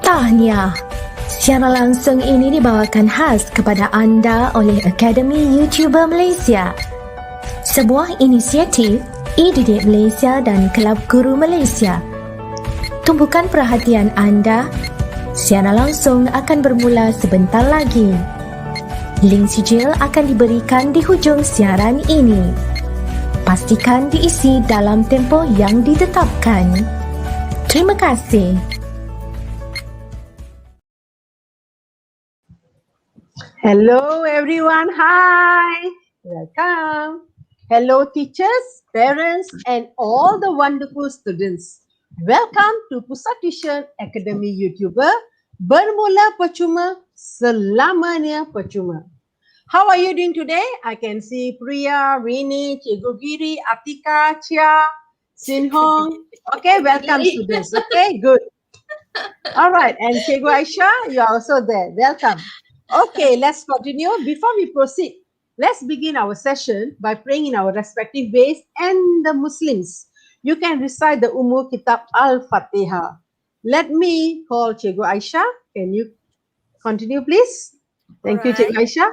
Tahniah! Siaran langsung ini dibawakan khas kepada anda oleh Akademi Youtuber Malaysia. Sebuah inisiatif e-didik Malaysia dan Kelab Guru Malaysia. Tumpukan perhatian anda. Siaran langsung akan bermula sebentar lagi. Link sijil akan diberikan di hujung siaran ini. Pastikan diisi dalam tempoh yang ditetapkan. Terima kasih. Hello everyone, hi, welcome. Hello teachers, parents and all the wonderful students. Welcome to Pusat Tuisyen Akademi Youtuber, bermula percuma, selamanya percuma. How are you doing today? I can see Priya, Rini, Cikgu Giri, Atika, Chia, Sin Hong. Okay, welcome students. Okay, good. All right, and Cikgu Aisha, you are also there. Welcome. Okay, let's continue. Before we proceed, let's begin our session by praying in our respective ways and the Muslims. You can recite the Kitab Al-Fatihah. Let me call Cikgu Aisha. Can you continue, please? Thank you, Cikgu Aisha.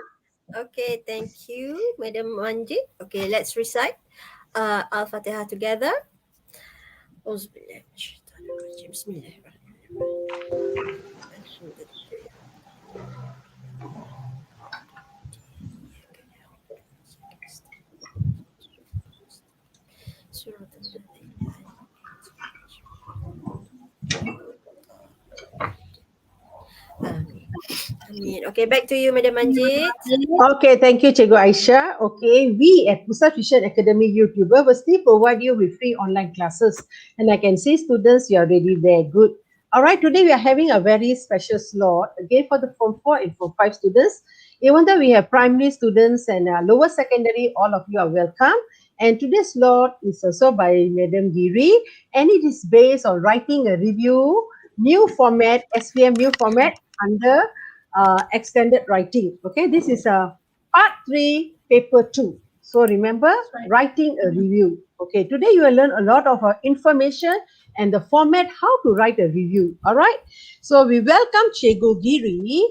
Okay, thank you, Madam Manjit. Okay, let's recite Al-Fatihah together. Okay, back to you, Madam Manjit. Okay, thank you, Cikgu Aisha. Okay, we at Pusat Tuisyen Akademi Youtuber will still provide you with free online classes. And I can see students, you are already there. Good. All right, today we are having a very special slot again for the Form 4 and Form 5 students. Even though we have primary students and lower secondary, all of you are welcome. And today's slot is also by Madam Giri, and it is based on writing a review, new format, SVM new format under extended writing. Okay, this is a part 3, paper 2. So remember, writing a review. Okay, today you will learn a lot of information and the format, how to write a review. All right, so we welcome Cikgu Giri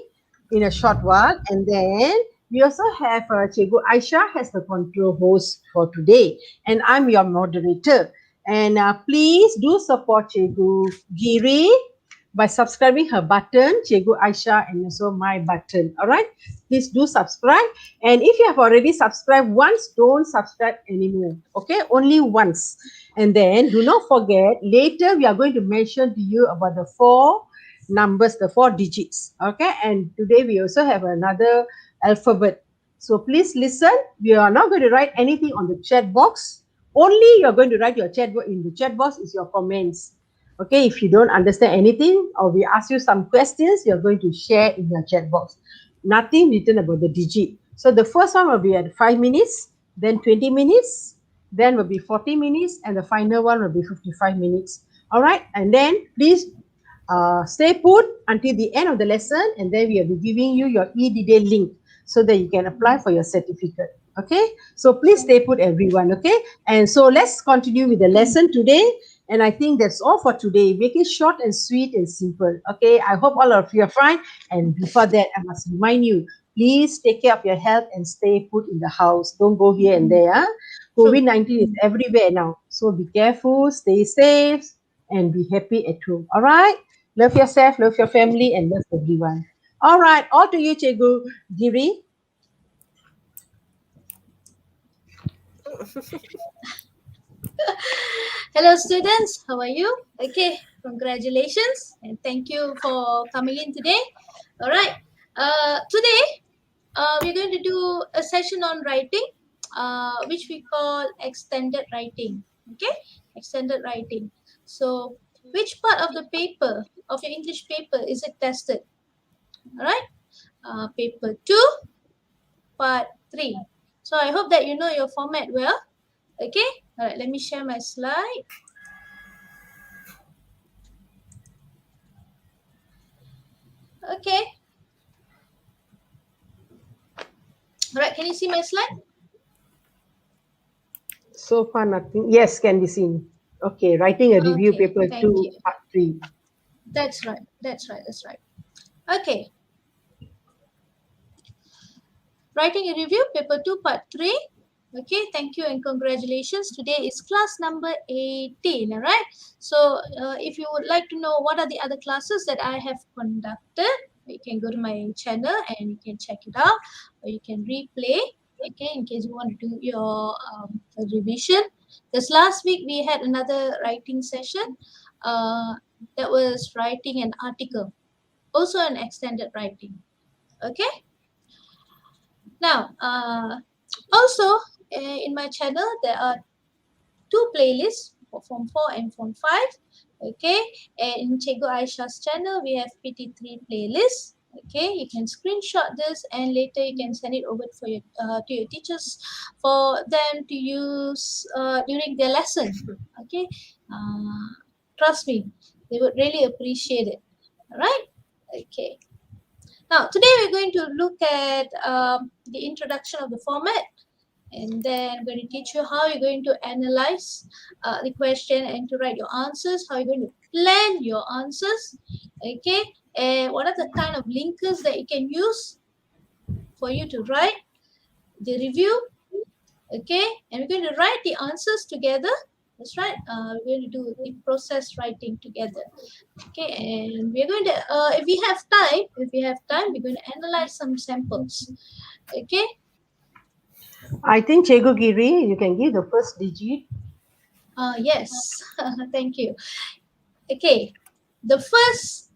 in a short while, and then we also have Cikgu Aisha as the control host for today, and I'm your moderator. And please do support Cikgu Giri by subscribing her button, Cikgu Aisha, and also my button. All right, please do subscribe. And if you have already subscribed once, don't subscribe anymore. Okay, only once. And then do not forget, later we are going to mention to you about the 4 numbers, the 4 digits. Okay, and today we also have another alphabet. So please listen. We are not going to write anything on the chat box. Only you're going to write your chat box. In the chat box is your comments. Okay, if you don't understand anything or we ask you some questions, you're going to share in your chat box. Nothing written about the digit. So the first one will be at 5 minutes, then 20 minutes, then will be 40 minutes, and the final one will be 55 minutes. All right, and then please stay put until the end of the lesson, and then we will be giving you your e-didik link so that you can apply for your certificate. Okay, so please stay put, everyone. Okay, and so let's continue with the lesson today. And I think that's all for today. Make it short and sweet and simple. Okay, I hope all of you are fine. And before that, I must remind you, please take care of your health and stay put in the house. Don't go here and there. Huh? COVID-19 is everywhere now. So be careful, stay safe, and be happy at home. All right? Love yourself, love your family, and love everyone. All right, all to you, Cikgu Giri. Hello students, how are you? Okay, congratulations and thank you for coming in today. All right, today we're going to do a session on writing, which we call extended writing. Okay, extended writing. So which part of the paper, of your English paper, is it tested? All right, paper 2, part 3. So I hope that you know your format well. Okay, all right, let me share my slide. Okay. All right, can you see my slide? So far, nothing. Yes, can be seen. Okay, writing a review, paper 2, part 3. That's right. That's right. That's right. Okay. Writing a review, paper 2, part 3. Okay, thank you and congratulations. Today is class number 18, all right? So if you would like to know what are the other classes that I have conducted, you can go to my channel and you can check it out, or you can replay, okay, in case you want to do your revision. Because last week we had another writing session that was writing an article, also an extended writing, okay? Now, also in my channel, there are 2 playlists for Form 4 and Form 5. Okay, and in Cikgu Aisha's channel, we have PT3 playlists. Okay, you can screenshot this and later you can send it over for your to your teachers for them to use during their lesson. Okay, trust me, they would really appreciate it. All right. Okay. Now, today we're going to look at the introduction of the format, and then I'm going to teach you how you're going to analyze the question and to write your answers, how you're going to plan your answers, okay, and what are the kind of linkers that you can use for you to write the review, okay, and we're going to write the answers together. That's right. We're going to do the process writing together. Okay, and we're going to, if we have time, we're going to analyze some samples. Okay. I think Cikgu Giri, you can give the first digit. Yes. Thank you. Okay. The first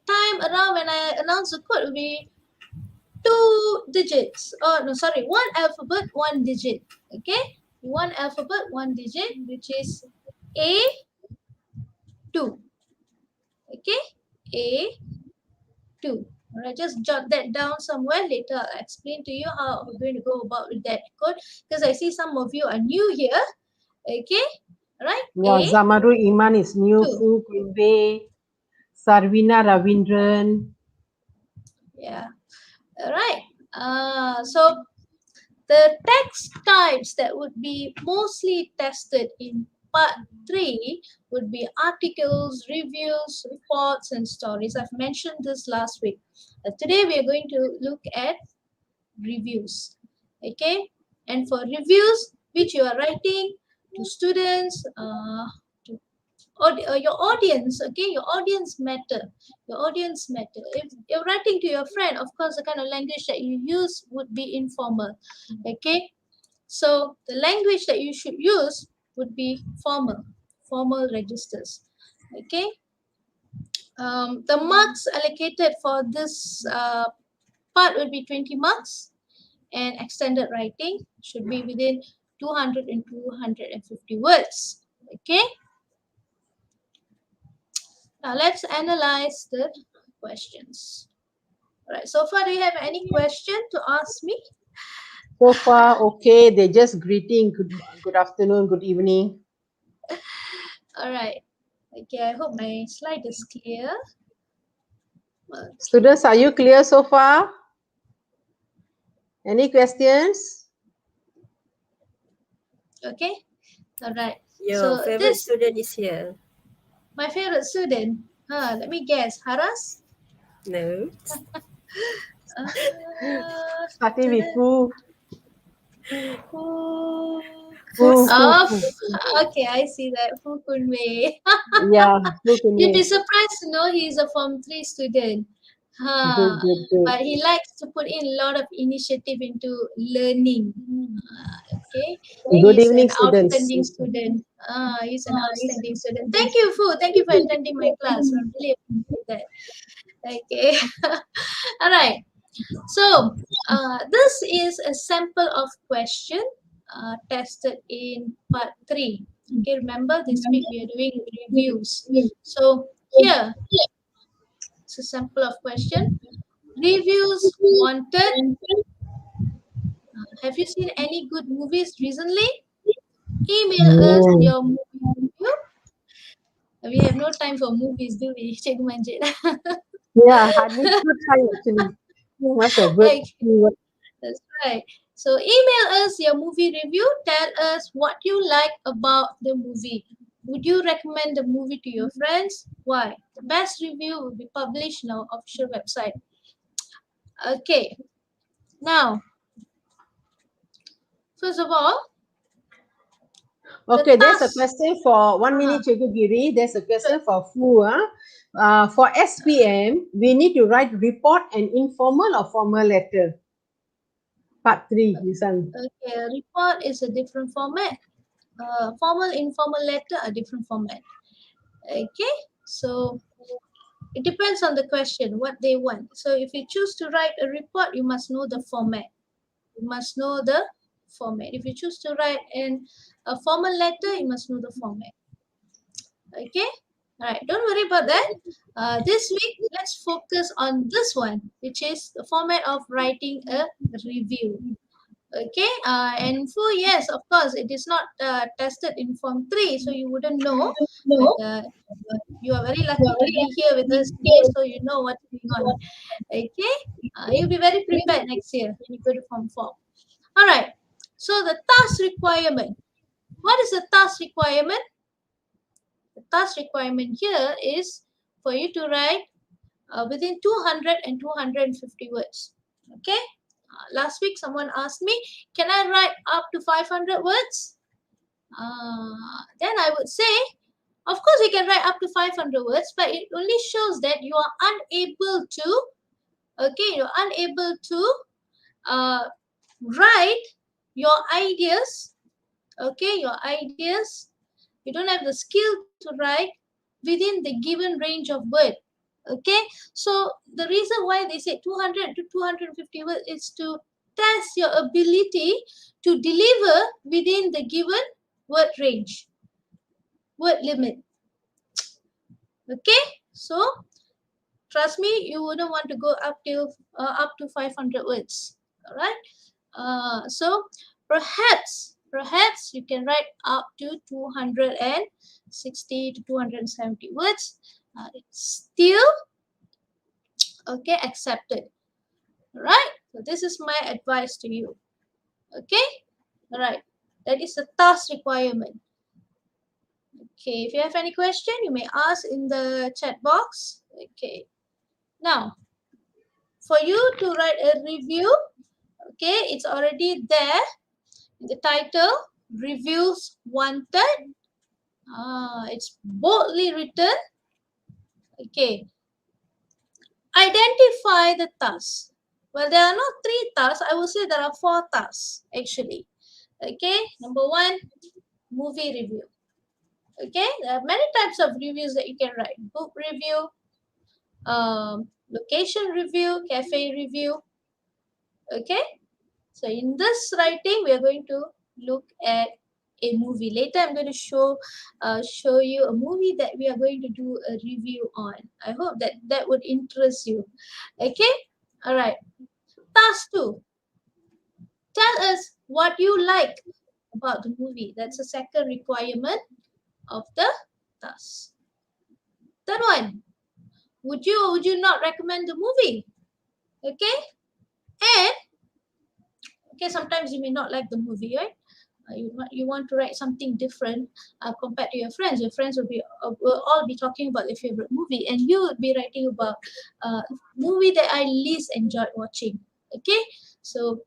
time around when I announce the code will be 2 digits. Oh no, sorry, 1 alphabet, 1 digit. Okay. 1 alphabet, 1 digit, which is A2. Okay, A2. All right, just jot that down somewhere. Later, I'll explain to you how we're going to go about with that code, because I see some of you are new here. Okay, all right. Yeah, Zamarul Iman is new. Fu Kunbe, Sarvina Ravindran. Yeah, all right. So the text types that would be mostly tested in part 3 would be articles, reviews, reports, and stories. I've mentioned this last week. Today we are going to look at reviews. Okay, and for reviews which you are writing to students, your audience, okay, your audience matter. If you're writing to your friend, of course the kind of language that you use would be informal. Okay, so the language that you should use would be formal registers. Okay, the marks allocated for this part would be 20 marks, and extended writing should be within 200 and 250 words. Okay, now let's analyze the questions. All right, so far do you have any question to ask me? So far, okay. They just greeting. Good afternoon, good evening. All right. Okay, I hope my slide is clear. Students, are you clear so far? Any questions? Okay. All right. Your favorite student is here. My favorite student. Let me guess. Haras? No. Starting with who? Okay, I see that. Fu Kunwei. Yeah, You'd be surprised to know he's a Form 3 student. Good. But he likes to put in a lot of initiative into learning. Okay. Good He's evening, an students. outstanding student. He's an outstanding student. Thank you, Fu. Thank you for attending my class. I really appreciate that. Okay. All right. So this is a sample of question tested in part 3. Okay, remember this week we are doing reviews. So here, it's a sample of question. Reviews wanted. Have you seen any good movies recently? Email us your movie review. We have no time for movies, do we, Cikgu Manjit? Yeah, hardly good time actually. What's a word? Okay. That's right. So email us your movie review. Tell us what you like about the movie. Would you recommend the movie to your friends? Why? The best review will be published in our official website. Okay, now, first of all, Okay, there's a task. question for 1 minute, Cikgu Giri. There's a question for Fu. For SPM, we need to write report and informal or formal letter. Part 3, Lisan. Okay, a report is a different format. Formal, informal letter are different format. Okay, so it depends on the question, what they want. So if you choose to write a report, you must know the format. You must know the format. If you choose to write a formal letter, you must know the format. Okay, all right, don't worry about that. This week, let's focus on this one, which is the format of writing a review. Okay, and for yes, of course, it is not tested in Form 3, so you wouldn't know. But you are very lucky to be here with us today, so you know what's going on. Okay, you'll be very prepared next year when you go to Form 4. All right, so the task requirement. What is the task requirement? The task requirement here is for you to write within 200 and 250 words. Okay, last week someone asked me, can I write up to 500 words? Then I would say, of course you can write up to 500 words, but it only shows that you are unable to, okay, you're unable to write your ideas, okay, your ideas. You don't have the skill to write within the given range of word. Okay, so the reason why they say 200 to 250 words is to test your ability to deliver within the given word range, word limit. Okay, so trust me, you wouldn't want to go up to 500 words. All right, so perhaps you can write up to 260 to 270 words. It's still okay, accepted. All right, so this is my advice to you. Okay, all right, that is the task requirement. Okay, if you have any question, you may ask in the chat box. Okay, now for you to write a review, okay, it's already there. The title, Reviews Wanted. It's boldly written. Okay. Identify the tasks. Well, there are not 3 tasks. I will say there are 4 tasks actually. Okay. Number 1, movie review. Okay. There are many types of reviews that you can write. Book review, location review, cafe review. Okay. So in this writing, we are going to look at a movie. Later, I'm going to show you a movie that we are going to do a review on. I hope that would interest you. Okay, all right. Task 2. Tell us what you like about the movie. That's the second requirement of the task. Third one. Would you or would you not recommend the movie? Okay, and okay, sometimes you may not like the movie, right? You want to write something different compared to your friends. Your friends will all be talking about their favorite movie, and you would be writing about movie that I least enjoyed watching. Okay, so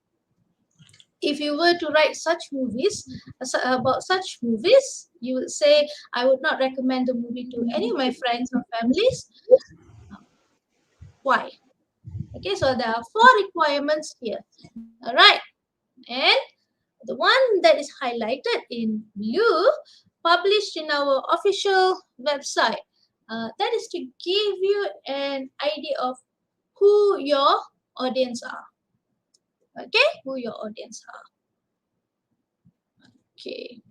if you were to write such movies about such movies, you would say, I would not recommend the movie to any of my friends or families. Why? Okay, so there are 4 requirements here. All right, and the one that is highlighted in blue, published in our official website, that is to give you an idea of who your audience are. Okay, who your audience are. Okay.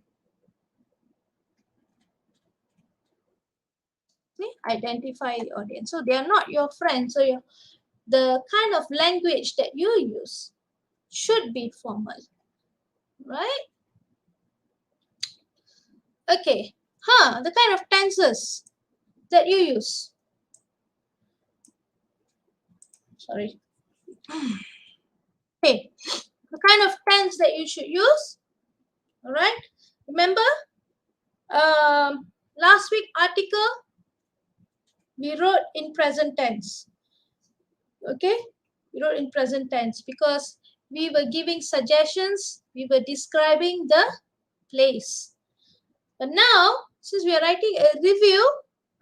See, identify the audience. So they are not your friends. So the kind of language that you use should be formal, right? Okay, the kind of tenses that you use. Sorry. Okay, the kind of tense that you should use. All right. Remember, last week article, we wrote in present tense. Okay, we wrote in present tense because we were giving suggestions, we were describing the place. But now, since we are writing a review,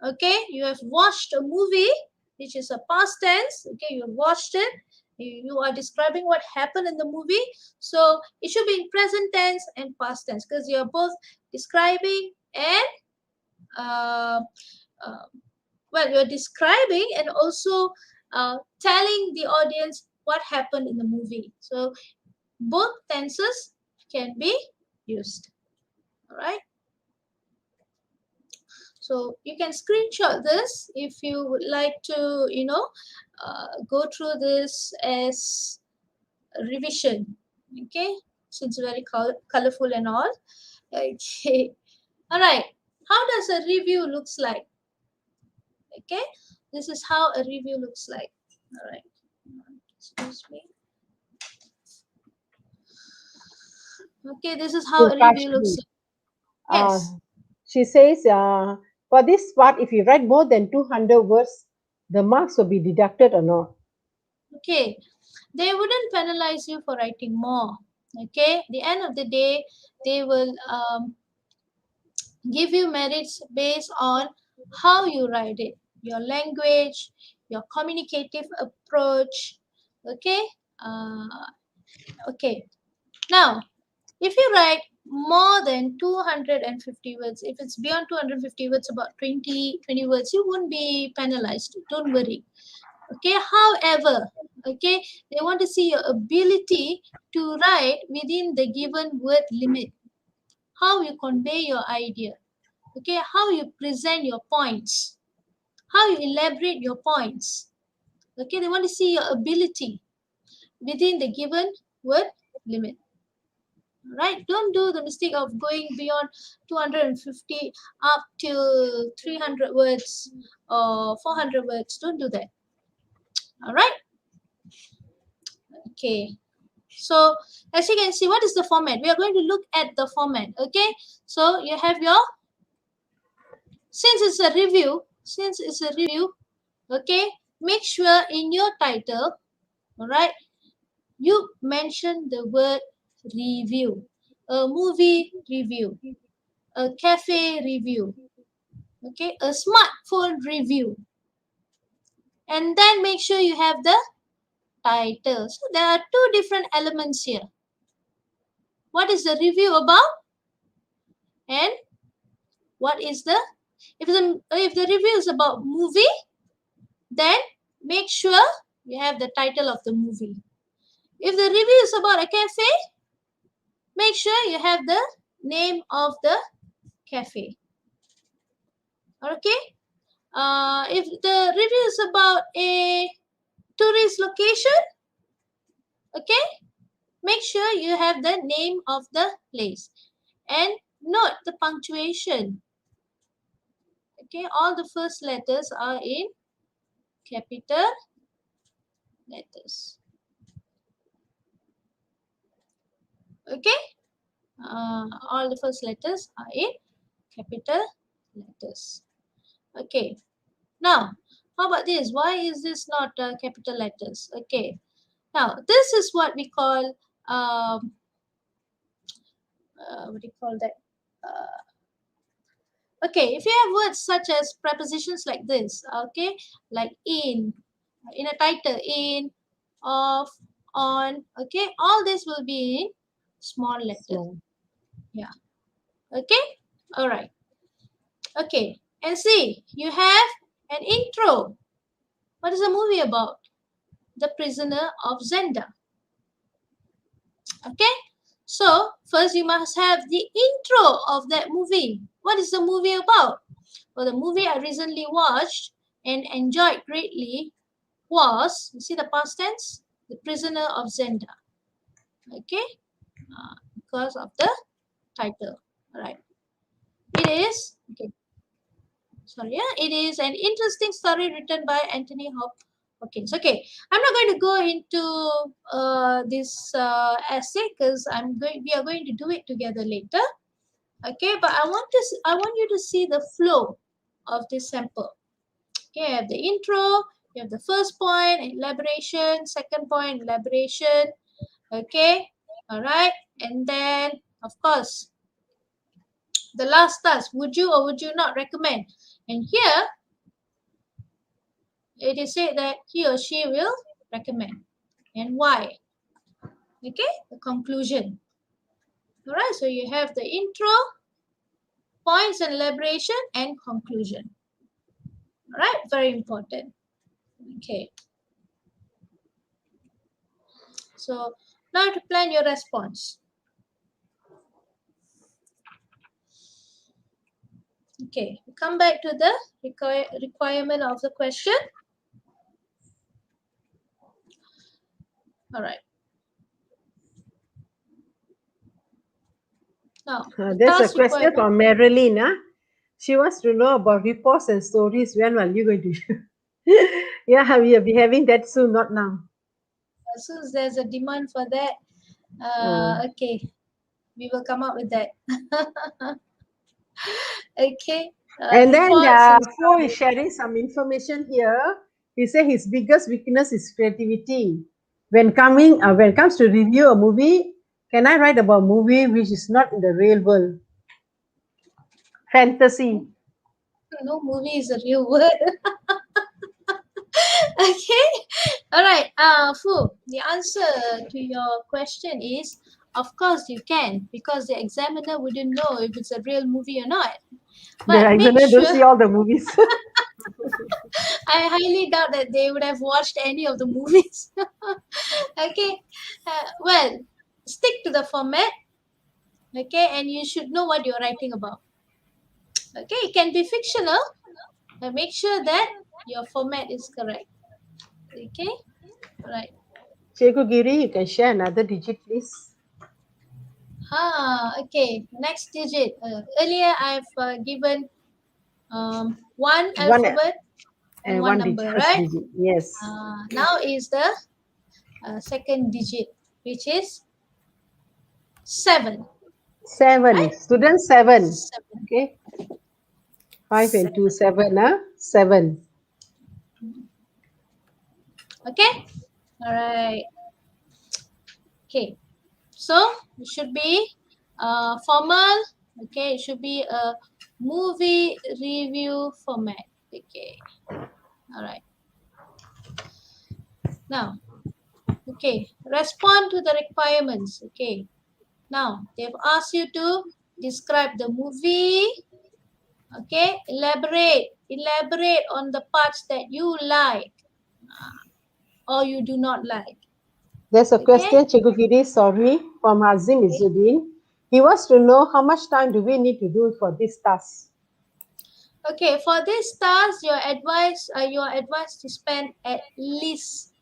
okay, you have watched a movie, which is a past tense, okay, you have watched it, you are describing what happened in the movie, so it should be in present tense and past tense because you are both describing and well, you're describing and also telling the audience what happened in the movie. So both tenses can be used. All right. So you can screenshot this if you would like to, go through this as a revision. Okay, since it's very colorful and all. Okay. All right. How does a review looks like? Okay, this is how a review looks like. All right. Excuse me. Okay, this is how a review looks like. Yes. She says, for this part, if you write more than 200 words, the marks will be deducted or not? Okay, they wouldn't penalize you for writing more. Okay, at the end of the day, they will give you merits based on how you write it, your language, your communicative approach. Okay, okay. Now, if you write more than 250 words, if it's beyond 250 words, about 20 words, you won't be penalized. Don't worry. Okay, however, okay, they want to see your ability to write within the given word limit. How you convey your idea. Okay, how you present your points. How you elaborate your points. Okay, they want to see your ability within the given word limit. Right, don't do the mistake of going beyond 250 up to 300 words or 400 words. Don't do that. All right. Okay, so as you can see, what is the format? We are going to look at the format. Okay, so you have your, since it's a review, okay, make sure in your title, all right, you mention the word review. A movie review, a cafe review, okay, a smartphone review, and then make sure you have the title. So there are two different elements here. What is the review about, and what is the, if the review is about movie, then make sure you have the title of the movie. If the review is about a cafe, make sure you have the name of the cafe. Okay, if the review is about a tourist location, okay, make sure you have the name of the place and note the punctuation. Okay, all the first letters are in capital letters. Okay, all the first letters are in capital letters. Okay, now how about this? Why is this not capital letters? Okay, now this is what we call what do you call that? Okay, if you have words such as prepositions like this, okay, like in a title, in, of, on, okay, all this will be in small letters. Yeah. Okay. All right. Okay. And see, you have an intro. What is the movie about? The Prisoner of Zenda. Okay. So first you must have the intro of that movie. What is the movie about? Well, the movie I recently watched and enjoyed greatly was, you see the past tense? The Prisoner of Zenda. Okay. Because of the title. All right. It is, okay. Sorry, yeah, it is an interesting story written by Anthony Hopkins. Okay, I'm not going to go into this essay because we are going to do it together later. Okay, but I want you to see the flow of this sample. Okay, you have the intro, you have the first point, elaboration, second point, elaboration. Okay, all right, and then of course the last task, would you or would you not recommend? And here it is said that he or she will recommend, and why. Okay, the conclusion. All right, so you have the intro, points and elaboration, and conclusion. All right, very important. Okay, so now to plan your response. Okay, come back to the requirement of the question. All right. Now, There's a question from Marilyn. She wants to know about reports and stories. When are you going to? Yeah, we'll be having that soon, not now. As soon as there's a demand for that, okay, we will come up with that. Okay. And then Fo is sharing some information here. He said his biggest weakness is creativity. When it comes to review a movie, can I write about a movie which is not in the real world? Fantasy. No movie is a real word. Okay. All right. Fu, the answer to your question is, of course you can, because the examiner wouldn't know if it's a real movie or not. But The examiner don't see all the movies. I highly doubt that they would have watched any of the movies. Okay. Well, stick to the format. Okay, and you should know what you're writing about. Okay, it can be fictional, but make sure that your format is correct. Okay, right. Cikgu Giri, you can share another digit, please. Okay, next digit. Earlier I've given one alphabet and one number, right? Digit. Yes. Now is the second digit, which is 7. 7. Right? Student 7. 7. Okay. 5 and 2, 7. 7. Okay. All right. Okay. So it should be formal. Okay. It should be a movie review format. Okay. All right. Now, okay. Respond to the requirements. Okay. Now they've asked you to describe the movie. Okay. Elaborate on the parts that you like or you do not like. There's a question, Cikgu Giri, sorry, from Azim Izzuddin. He wants to know how much time do we need to do for this task? Okay, for this task, you're advised to spend at least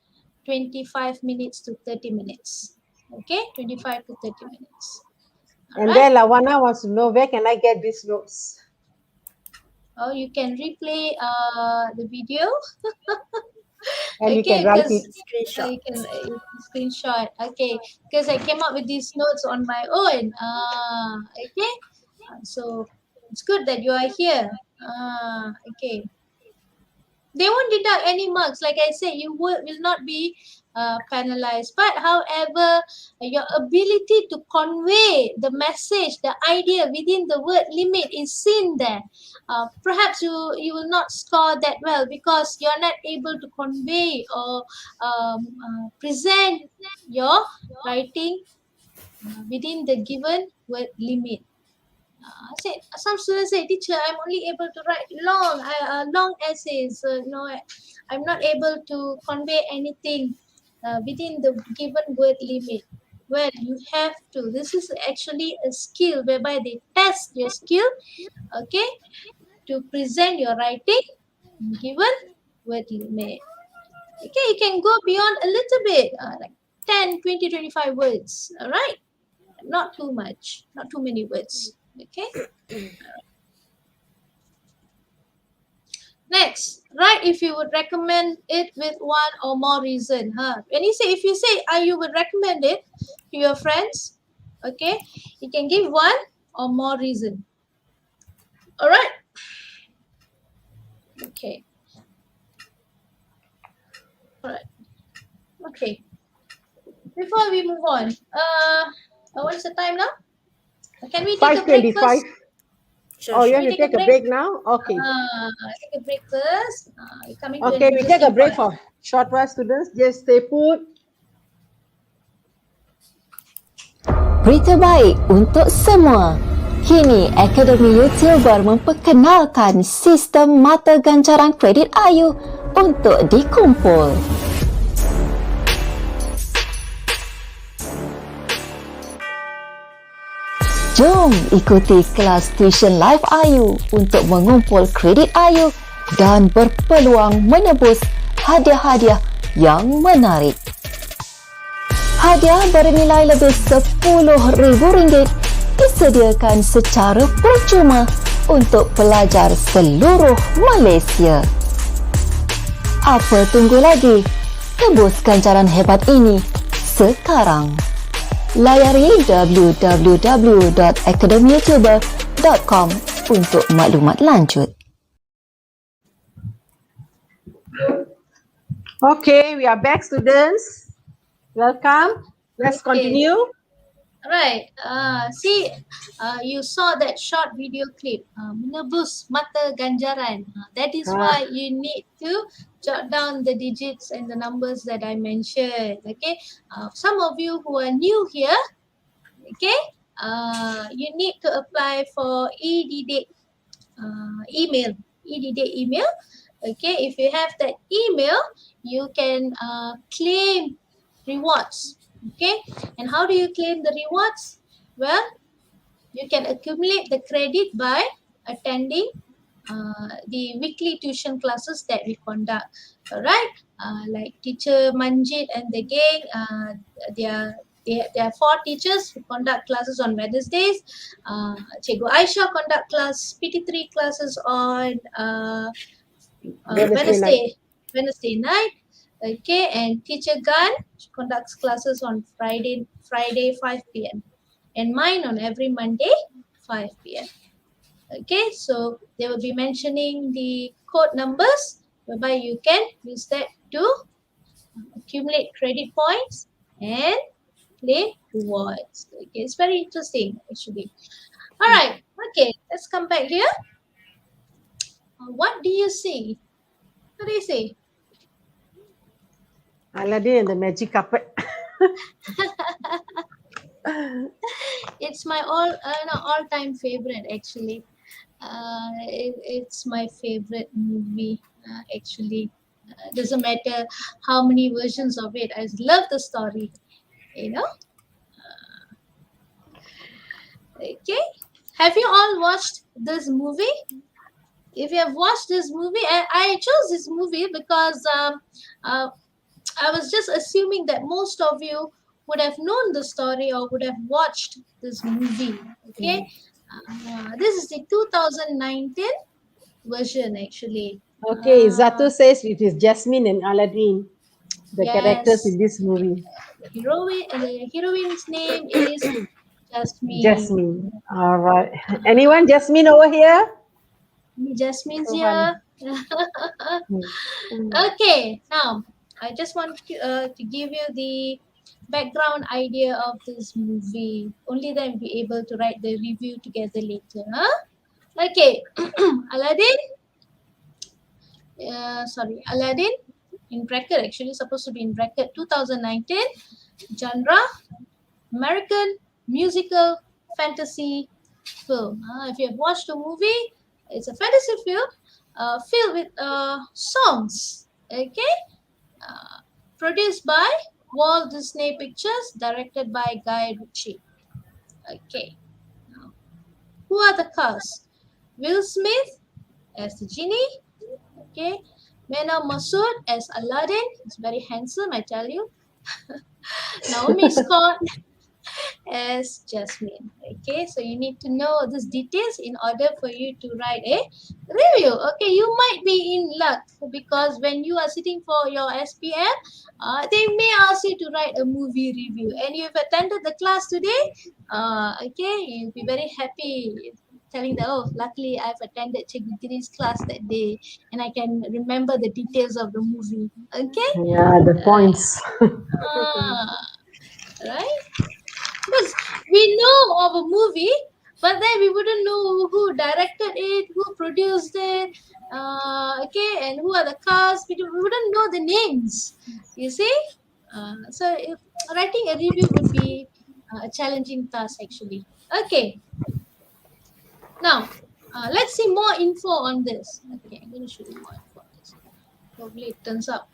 25 minutes to 30 minutes. Okay, 25 to 30 minutes. And then Lawana wants to know, where can I get these notes? Oh, you can replay the video. And you can write it. Screenshot. You can screenshot. Okay, because I came up with these notes on my own. Okay, so it's good that you are here. Okay. They won't deduct any marks. Like I said, you will not be penalized. But however, your ability to convey the message, the idea within the word limit is seen there. Perhaps you will not score that well because you're not able to convey or present your writing within the given word limit. Some students say, teacher, I'm only able to write long essays. I'm not able to convey anything within the given word limit. Well, you have to. This is actually a skill whereby they test your skill, okay, to present your writing given word limit. Okay, you can go beyond a little bit, like 10, 20, 25 words, all right? Not too much, not too many words. Okay. Next, write if you would recommend it with one or more reason. If you say you would recommend it to your friends, okay, you can give one or more reason. All right. Okay. All right. Okay. Before we move on, what's the time now? Can we take a break 5:25. first? Sure, Oh, you sure. want to take a break now? Okay. Take a break first. Coming to an Okay, we take a interesting break part. for short while, students. Just stay put. Berita baik untuk semua. Kini Akademi Youtuber memperkenalkan sistem mata ganjaran kredit AYU untuk dikumpul. Jom ikuti kelas tuisyen live AYU untuk mengumpul kredit AYU dan berpeluang menebus hadiah-hadiah yang menarik. Hadiah bernilai lebih RM10,000 disediakan secara percuma untuk pelajar seluruh Malaysia. Apa tunggu lagi? Tebus ganjaran hebat ini sekarang. Layari www.akademiyoutuber.com untuk maklumat lanjut. Okay, we are back, students. Welcome. Let's continue. Right. You saw that short video clip, menebus mata ganjaran. That is why you need to jot down the digits and the numbers that I mentioned. Okay. Some of you who are new here, okay, you need to apply for EDD email. Okay, if you have that email, you can claim rewards. Okay, and how do you claim the rewards? Well, you can accumulate the credit by attending the weekly tuition classes that we conduct. All right, like teacher Manjit and the gang, there are 4 teachers who conduct classes on Wednesdays. Cikgu Aisha conduct PT3 classes on Wednesday night. Okay, and teacher Gan conducts classes on Friday 5 p.m. and mine on every Monday 5 p.m. Okay, so they will be mentioning the code numbers whereby you can use that to accumulate credit points and claim rewards. Okay, it's very interesting actually. All right, okay, let's come back here. What do you see? What do you see? Aladdin and the magic carpet. It's my all-time favorite actually. It's my favorite movie actually. Doesn't matter how many versions of it. I love the story. You know. Okay. Have you all watched this movie? If you have watched this movie, I chose this movie because I was just assuming that most of you would have known the story or would have watched this movie. Okay, this is the 2019 version actually. Okay, Zato says it is Jasmine and Aladdin, the characters in this movie. The heroine's name is Jasmine. Jasmine. All right. Anyone Jasmine over here? Jasmine's here. Okay, now I just want to give you the background idea of this movie. Only then we'll be able to write the review together later. Okay, Aladdin. Aladdin in bracket, actually supposed to be in bracket, 2019. Genre, American musical fantasy film. If you have watched the movie, it's a fantasy film filled with songs. Okay, produced by Walt Disney Pictures, directed by Guy Ritchie. Okay, now, who are the cast? Will Smith as the genie. Okay, Mena Masood as Aladdin. He's very handsome, I tell you. Naomi Scott as Jasmine. Okay, so you need to know these details in order for you to write a review. Okay, you might be in luck because when you are sitting for your SPM, they may ask you to write a movie review, and you've attended the class today. Okay, you'll be very happy telling that, oh, luckily I've attended Cikgu Giri's class that day and I can remember the details of the movie. Okay? Yeah, the points. Right? Because we know of a movie, but then we wouldn't know who directed it, who produced it, okay, and who are the cast. We wouldn't know the names, you see? So writing a review would be a challenging task actually. Okay, now let's see more info on this. Okay, I'm going to show you more info on this. Probably it turns up.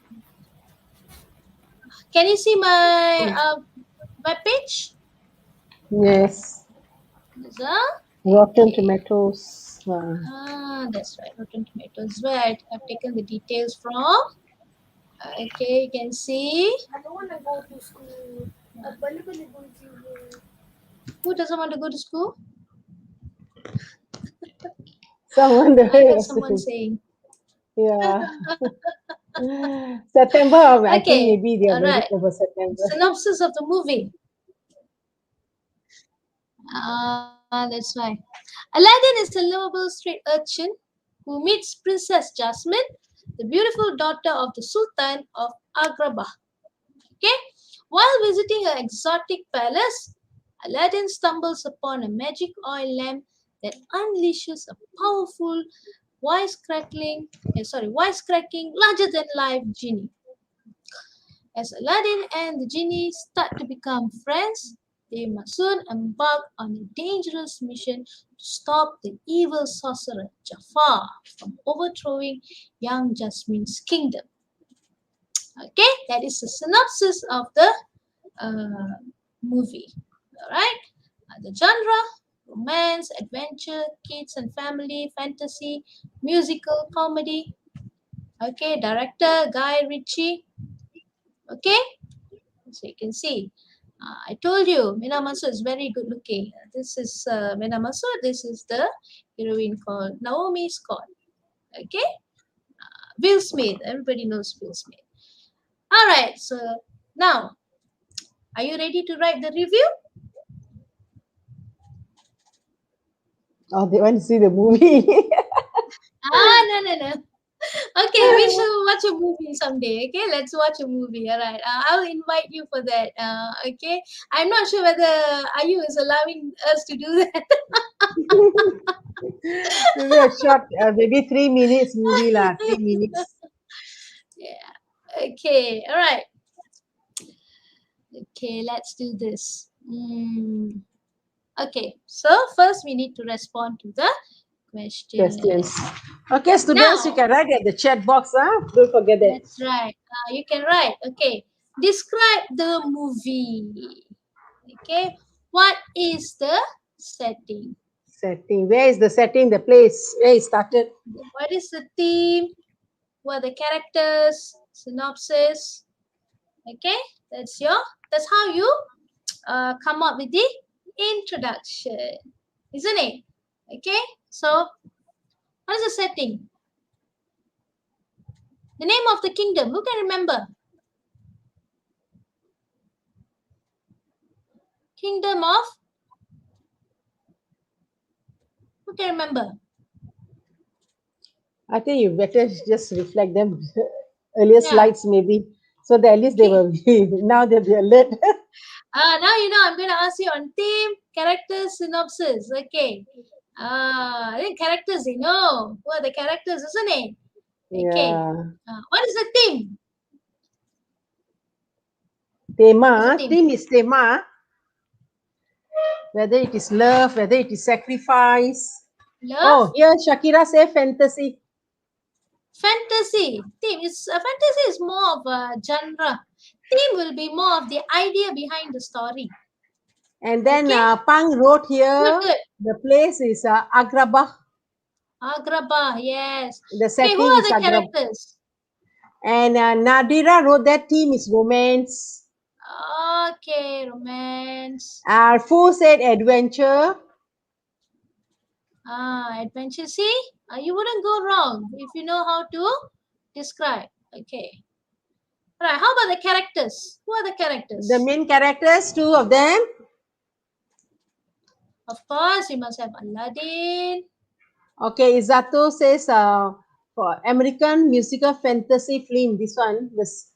Can you see my web page? Yes. Lisa? Rotten Okay. Tomatoes. That's right, Rotten Tomatoes, where I've taken the details from. Okay, you can see. I don't want to go to school. Who doesn't want to go to school? Someone I heard someone saying. Yeah. September, I think Okay, maybe they are ready alright. for September. Synopsis of the movie. That's why. Aladdin is a lovable street urchin who meets Princess Jasmine, the beautiful daughter of the Sultan of Agrabah. Okay? While visiting an exotic palace, Aladdin stumbles upon a magic oil lamp that unleashes a powerful, wisecracking, larger-than-life genie. As Aladdin and the genie start to become friends, they must soon embark on a dangerous mission to stop the evil sorcerer Jafar from overthrowing young Jasmine's kingdom. Okay, that is the synopsis of the movie. Alright, the genre: romance, adventure, kids and family, fantasy, musical, comedy. Okay, director Guy Ritchie. Okay, so you can see. I told you, Mina Mansur is very good looking. This is Mina Mansur. This is the heroine called Naomi Scott. Okay, Will Smith. Everybody knows Will Smith. All right. So now, are you ready to write the review? Oh, they want to see the movie. No. Okay, we shall watch a movie someday. Okay, let's watch a movie. All right, I'll invite you for that. Okay, I'm not sure whether AYU is allowing us to do that. Maybe a short, maybe 3 minutes movie lah. 3 minutes. Yeah. Okay. All right. Okay, let's do this. Okay, so first we need to respond to the questions. Okay, students, Now, you can write at the chat box. Don't forget that. That's right. You can write. Okay, describe the movie. Okay, what is the setting? Setting. Where is the setting? The place where it started. What is the theme? What are the characters? Synopsis. Okay, that's how you come up with the introduction, isn't it? Okay, so what is the setting? The name of the kingdom. Who can remember? Kingdom of? Who can remember? I think you better just reflect them earlier slides maybe, so that at least they will be, now they'll be alert. Now you know I'm going to ask you on theme, characters, synopsis. Okay. I think characters, they know who are the characters, isn't it? Okay. Yeah. What is the theme? Tema. Theme is tema. Whether it is love, whether it is sacrifice. Love? Oh, here Shakira say fantasy. Fantasy. Theme is fantasy is more of a genre. Theme will be more of the idea behind the story. And then Pang wrote here, Good. the place is Agrabah. Agrabah, yes. The setting who are is the Agrabah. characters? And Nadira wrote that theme is romance. Okay, romance. friends. Fu said adventure. Adventure. See, you wouldn't go wrong if you know how to describe. Okay. All right. How about the characters? Who are the characters? The main characters, two of them. Of course, we must have Aladdin. Okay, Izato says for American musical fantasy film. This one. This.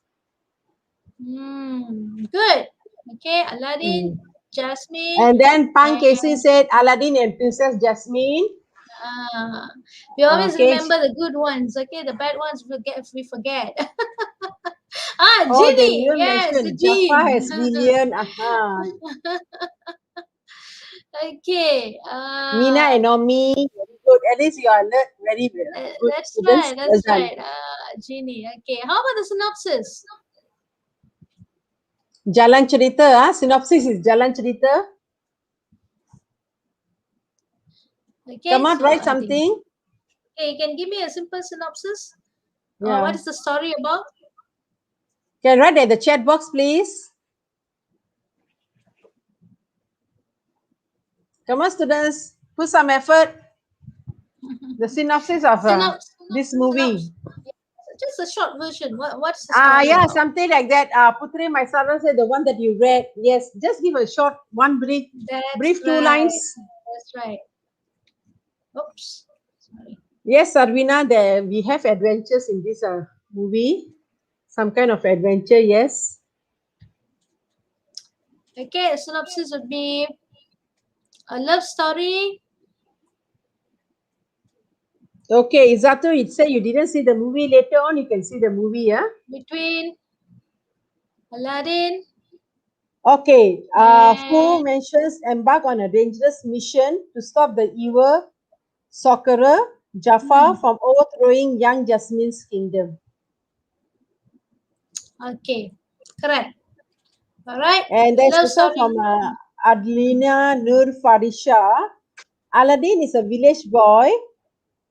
Good. Okay, Aladdin, Jasmine. And then Pang and- Casey said Aladdin and Princess Jasmine. We always Okay. remember the good ones. Okay, the bad ones we forget. Oh, the Ginny. new Yes, the mentioned Jean. Jafar as villain. Okay. Nina and Nomi. Very good. At least you are alert. Very good. That's students. right. That's Well done. right. Ginny. Okay. How about the synopsis? Jalan Cerita. Synopsis is Jalan Cerita. Okay. Come on, so write I think- something. Okay, you can give me a simple synopsis. Yeah. What is the story about? Can write at the chat box, please. Come on, students. Put some effort. The synopsis of this movie. Just a short version. What's the story Yeah, about? something like that. Putri, my son said the one that you read. Yes, just give a short, one brief, That's two right. lines. That's right. Oops. Sorry. Yes, Sarvina, we have adventures in this movie. Some kind of adventure, yes. Okay, the synopsis would be a love story. Okay, Izato, it said you didn't see the movie. Later on, you can see the movie, yeah? Between Aladdin. Okay, And- Fu mentions embark on a dangerous mission to stop the evil sorcerer Jafar from overthrowing young Jasmine's kingdom. Okay, correct. All right. And there's Love also story. from Adlina Nur Farisha. Aladdin is a village boy,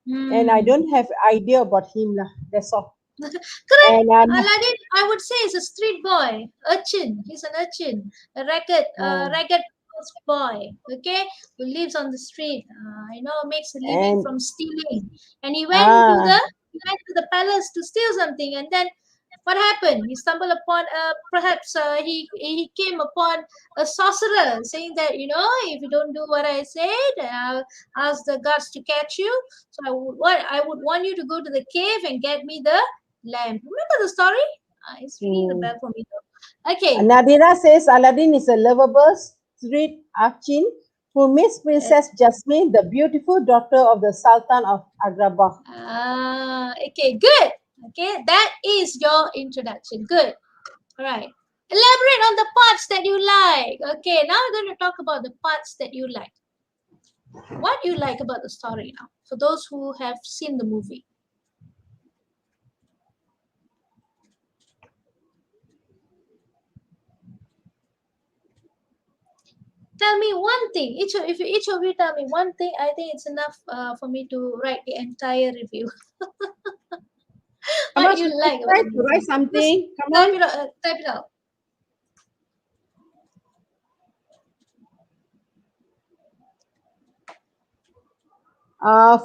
and I don't have idea about him. That's all. Correct. And, Aladdin, I would say, is a street boy, urchin. He's an urchin, a ragged boy. Okay, who lives on the street. Makes a living And- from stealing. And he went to the palace to steal something, and then what happened? He stumbled upon he came upon a sorcerer saying that if you don't do what I said, I'll ask the guards to catch you. So I would want you to go to the cave and get me the lamp. Remember the story? It's ringing the bell for me though. Okay. Nadira says Aladdin is a lovable street urchin who meets Princess Jasmine, the beautiful daughter of the Sultan of Agrabah. Okay, good. Okay, that is your introduction. Good. All right. Elaborate on the parts that you like. Okay, now we're going to talk about the parts that you like. What you like about the story now, for those who have seen the movie. Tell me one thing. Each of you tell me one thing, I think it's enough for me to write the entire review. What you like about the movie. Write something. Come Type on. it out. Type it out.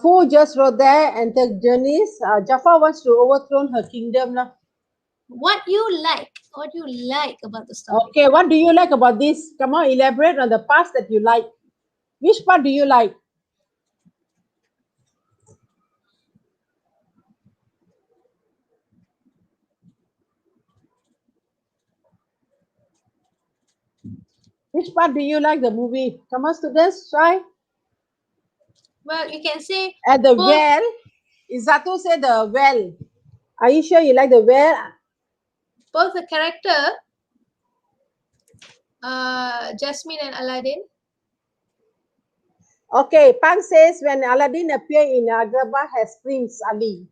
Fu just wrote there, antagonist. Jafar wants to overthrow her kingdom. What you like about the story. Okay, what do you like about this? Come on, elaborate on the parts that you like. Which part do you like? Which part do you like the movie? Come on, students, try. Well, you can say At the both. well, Izato said the well. Are you sure you like the well? Both the character, Jasmine and Aladdin. Okay, Pang says when Aladdin appeared in Agrabah as Prince Ali.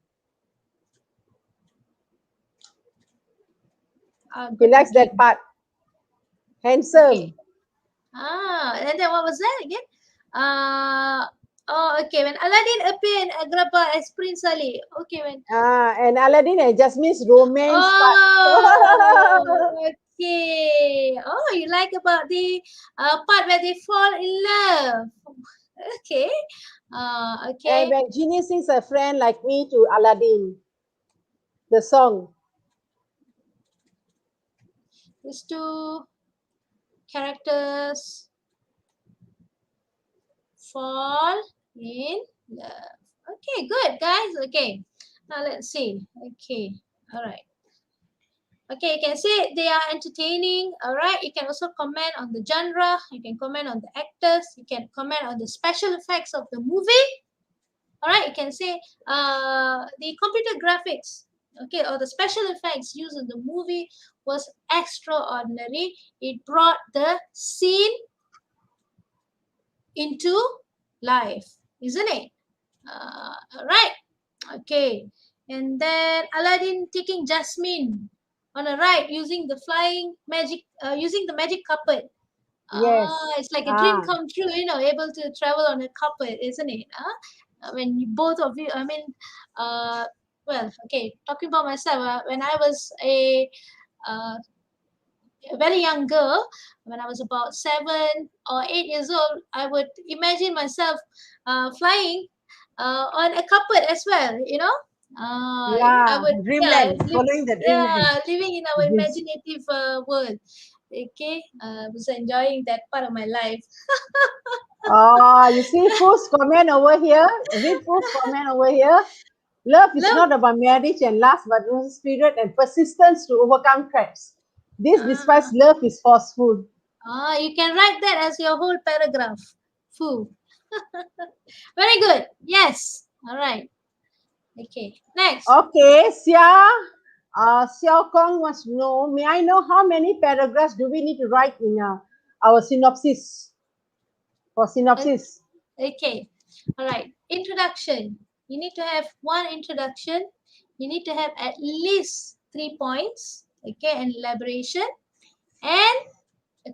He likes that part. Handsome. Okay. And then what was that again? Okay. When Aladdin appeared in Agrabah as Prince Ali. Okay, when. And Aladdin and Jasmine's romance part. Okay. Oh, you like about the part where they fall in love. Okay. And Okay. when Genie sings a friend like me to Aladdin, the song. These two characters fall in love. Okay, good, guys. Okay. Now let's see. Okay. All right. Okay, you can say they are entertaining. All right. You can also comment on the genre. You can comment on the actors. You can comment on the special effects of the movie. All right. You can say the computer graphics. Okay, or the special effects used in the movie was extraordinary. It brought the scene into life, isn't it? All right. Okay. And then Aladdin taking Jasmine on a ride using the using the magic carpet. Yes. It's like a dream come true, able to travel on a carpet, isn't it? When you, both of you, well, okay, talking about myself, when I was uh, a very young girl, when I was about 7 or 8 years old, I would imagine myself flying on a carpet as well, I Yeah, would, dreamland, following the dreamland. living in our Yes. imaginative world. Okay, I was enjoying that part of my life. You see Fu's comment over here. Read Fu's comment over here. Love is Love. not about marriage and last but not spirit and persistence to overcome traps. This despite Ah, love is forceful. you can write that as your whole paragraph. Foo. Very good. Yes. All right. Okay. Next. Okay, Xiao Kong wants to know, may I know how many paragraphs do we need to write in our synopsis? For synopsis. Okay. All right. Introduction. You need to have one introduction. You need to have at least 3 points. Okay. And elaboration. And a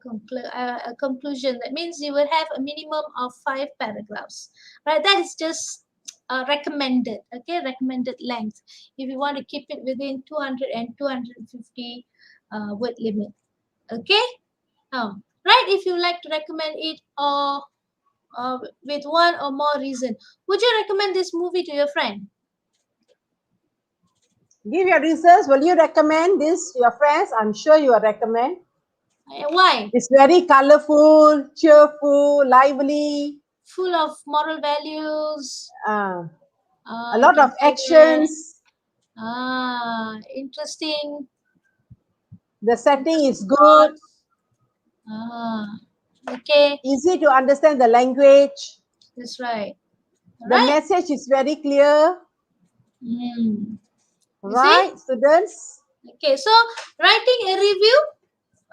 conclusion. That means you will have a minimum of 5 paragraphs. Right. That is just recommended. Okay. Recommended length. If you want to keep it within 200 and 250 word limit. Okay. Now, right. If you like to recommend it or with one or more reason. Would you recommend this movie to your friend? Give your reasons. Will you recommend this to your friends? I'm sure you will recommend. Why? It's very colorful, cheerful, lively. Full of moral values. A lot of actions. Interesting. The setting is good. Okay. Easy to understand the language. That's right. The message is very clear. Right, students? Okay, so writing a review.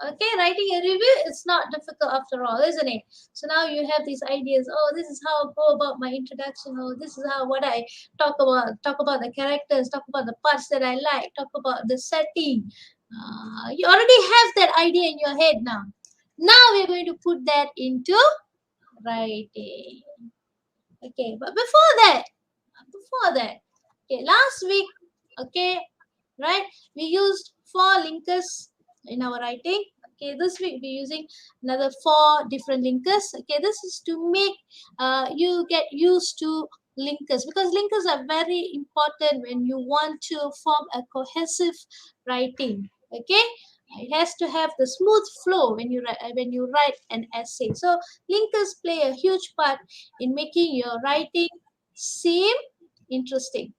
Okay, writing a review is not difficult after all, isn't it? So now you have these ideas. Oh, this is how I go about my introduction. Oh, this is how what I talk about. Talk about the characters. Talk about the parts that I like. Talk about the setting. You already have that idea in your head now. Now we're going to put that into writing. Okay, but before that, okay, last week, okay, right, we used 4 linkers in our writing. Okay, this week we're using another 4 different linkers. Okay, this is to make you get used to linkers, because linkers are very important when you want to form a cohesive writing. Okay, it has to have the smooth flow when you write an essay. So linkers play a huge part in making your writing seem interesting.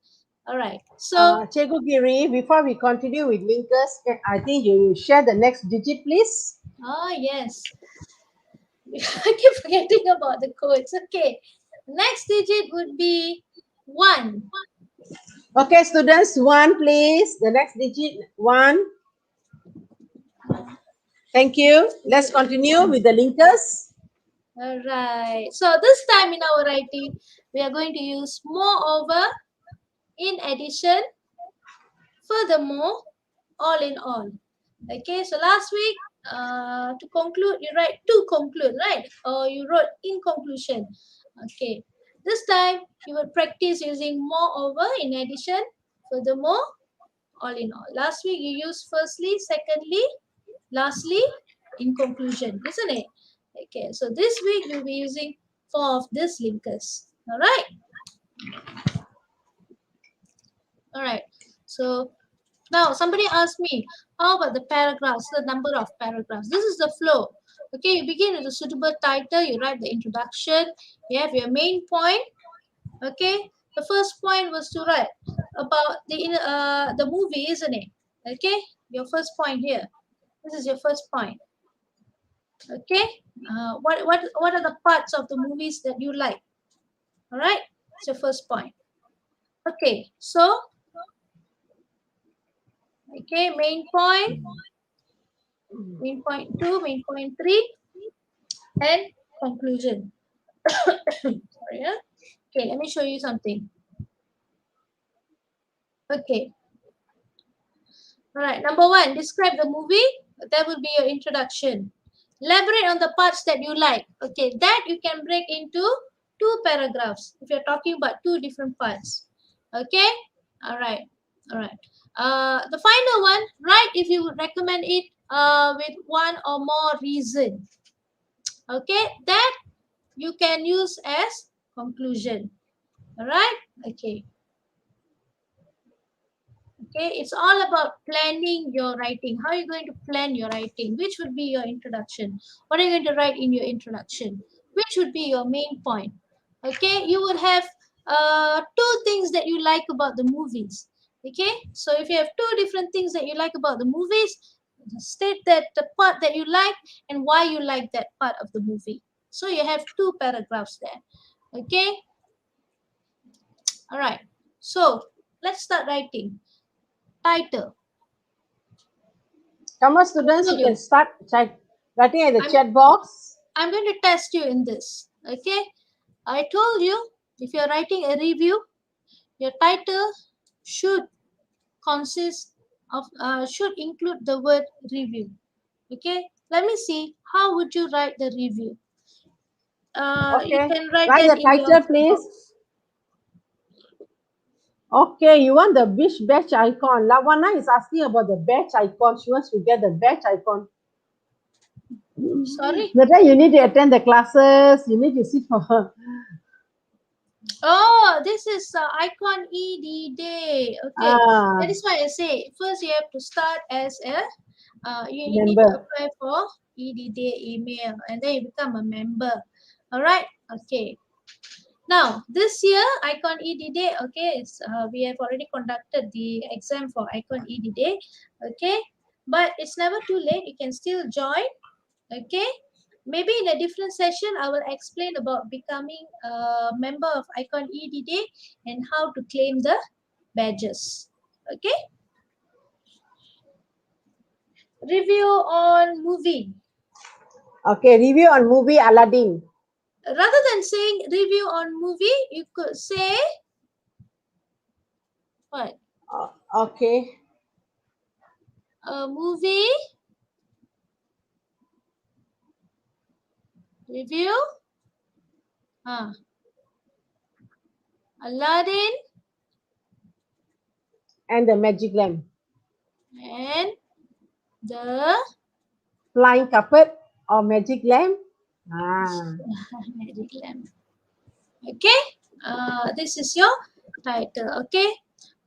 All right. So, Cikgu Giri, before we continue with linkers, I think you share the next digit, please. yes. I keep forgetting about the codes. Okay. Next digit would be 1. Okay, students, 1, please. The next digit, 1. Thank you. Let's continue with the linkers. All right. So this time in our writing, we are going to use moreover, in addition, furthermore, all in all. Okay, so last week, to conclude, you write to conclude, right? Or you wrote in conclusion. Okay, this time you will practice using moreover, in addition, furthermore, all in all. Last week you used firstly, secondly, lastly, in conclusion, isn't it? Okay, so this week you'll be using 4 of these linkers. All right. All right. So now somebody asked me, how about the paragraphs, the number of paragraphs? This is the flow. Okay, you begin with a suitable title, you write the introduction, you have your main point. Okay, the first point was to write about the movie, isn't it? Okay, your first point here. This is your first point. Okay, what are the parts of the movies that you like? All right, it's your first point. Okay, so okay, main point 2, main point 3, and conclusion. Sorry, yeah. Okay, let me show you something. Okay. All right, number 1, describe the movie. That will be your introduction. Elaborate on the parts that you like. Okay, that you can break into 2 paragraphs if you're talking about 2 different parts. Okay, all right, all right. The final one, write if you would recommend it with 1 or more reason. Okay, that you can use as conclusion. All right, okay. Okay, it's all about planning your writing. How are you going to plan your writing? Which would be your introduction? What are you going to write in your introduction? Which would be your main point? Okay, you would have 2 things that you like about the movies. Okay, so if you have 2 different things that you like about the movies, state that the part that you like and why you like that part of the movie. So you have 2 paragraphs there. Okay, all right. So let's start writing. Title. Come on, students, you can start writing at the chat box. I'm going to test you in this. Okay, I told you if you're writing a review, your title should consist of should include the word review. Okay, let me see how would you write the review. You Okay, can write write that the in title, your please. Okay, you want the which batch icon? Lawana is asking about the batch icon. She wants to get the batch icon. Sorry. Whether you need to attend the classes, you need to sit for her. Oh, this is icon ED day. Okay, that is why I say first you have to start as a you need to apply for ED day email and then you become a member. All right. Okay. Now this year icon ED day. Okay, we have already conducted the exam for icon ED day. Okay, but it's never too late. You can still join. Okay, maybe in a different session I will explain about becoming a member of icon EDD and how to claim the badges. Okay, review on movie. Okay, review on movie Aladdin. Rather than saying review on movie, you could say what? Okay. A movie review. Aladdin And the magic lamp. and the Flying carpet or magic lamp. magic lamp. Okay, this is your title. Okay,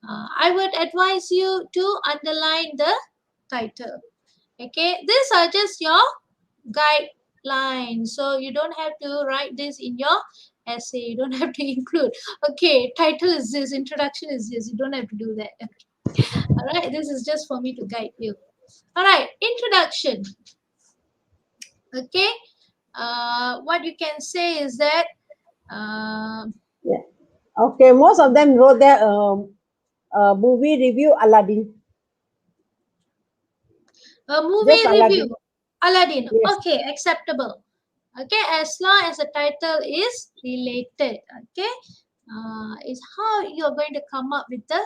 I would advise you to underline the title. Okay, these are just your guidelines, so you don't have to write this in your essay. You don't have to include, okay, title is this, introduction is this. You don't have to do that. All right, this is just for me to guide you. All right, introduction. Okay, what you can say is that yeah. Okay, most of them wrote there movie review Aladdin. A movie review Aladdin. Yes. Okay, acceptable. Okay, as long as the title is related. Okay, is how you're going to come up with the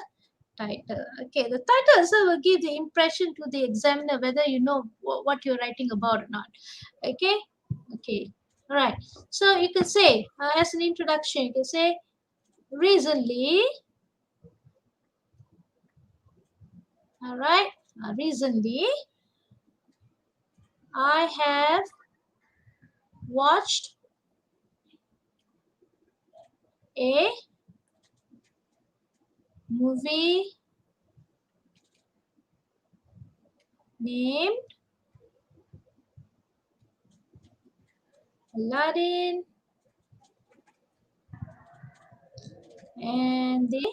title. Okay, the title also will give the impression to the examiner whether you know what you're writing about or not. Okay, okay, all right. So you can say as an introduction, you can say recently. All right, recently I have watched a movie named Aladdin and the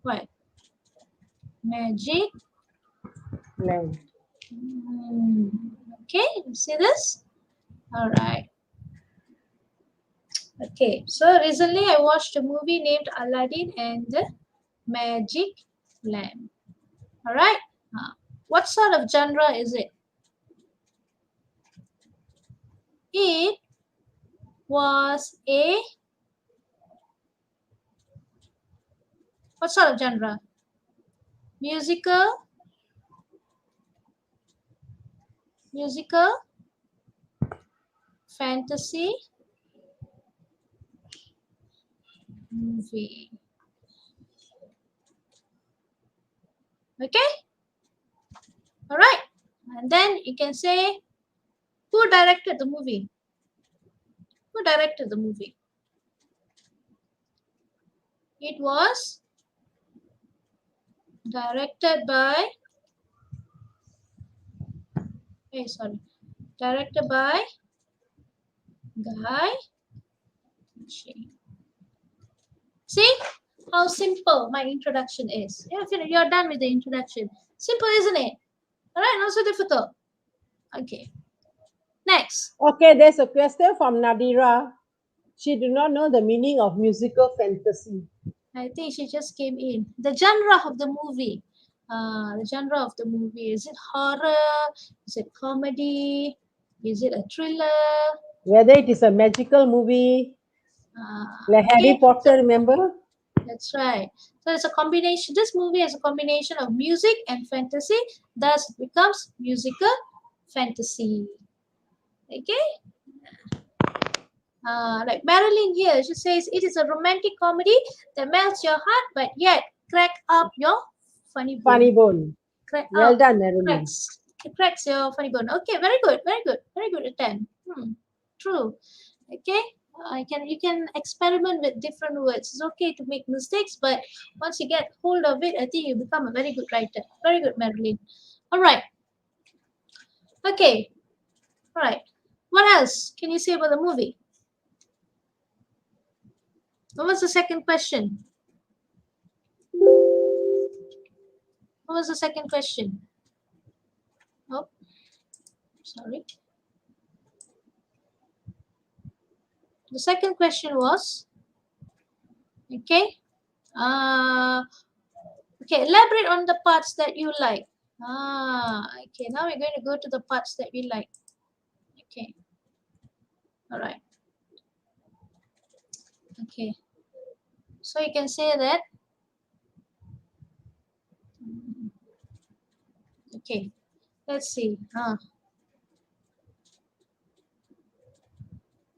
what? Magic. Lamp. Okay, you see this? All right. Okay, so recently I watched a movie named Aladdin and the Magic Lamp. All right. What sort of genre is it? It was a what sort of genre? Musical, fantasy, movie. Okay? All right. And then you can say, who directed the movie? Who directed the movie? It was directed by, directed by Guy Ritchie. See how simple my introduction is. You're done with the introduction. Simple, isn't it? All right, not so difficult. Okay. Next. Okay, there's a question from Nadira. She do not know the meaning of musical fantasy. I think she just came in. The genre of the movie. The genre of the movie. Is it horror? Is it comedy? Is it a thriller? Whether it is a magical movie, like Harry Potter, remember? That's right. So it's a combination. This movie is a combination of music and fantasy. Thus, it becomes musical fantasy. Okay. Like Marilyn here, she says it is a romantic comedy that melts your heart, but yet crack up your funny bone. Funny bone. Well done, Marilyn. It cracks your funny bone. Okay, very good, very good, very good attempt. True. Okay. You can experiment with different words. It's okay to make mistakes, but once you get hold of it, I think you become a very good writer. Very good, Marilyn. All right. Okay. All right. What else can you say about the movie? What was the second question? What was the second question? Oh, sorry. The second question was, okay. Okay, elaborate on the parts that you like. Okay, now we're going to go to the parts that we like. Okay. All right. Okay. So you can say that. Okay. Let's see.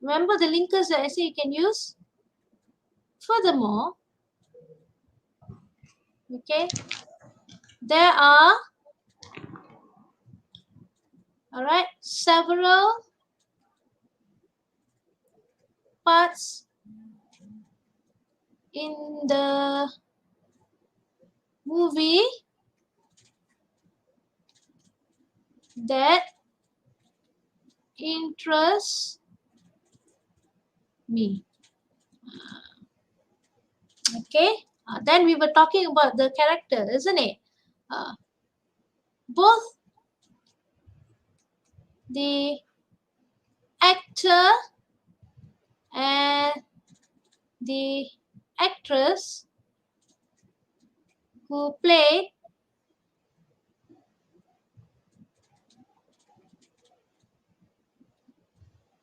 Remember the linkers that I say you can use? Furthermore, okay, there are, all right, several parts in the movie that interest me. Okay, then we were talking about the character, isn't it? Both the actor and the actress who played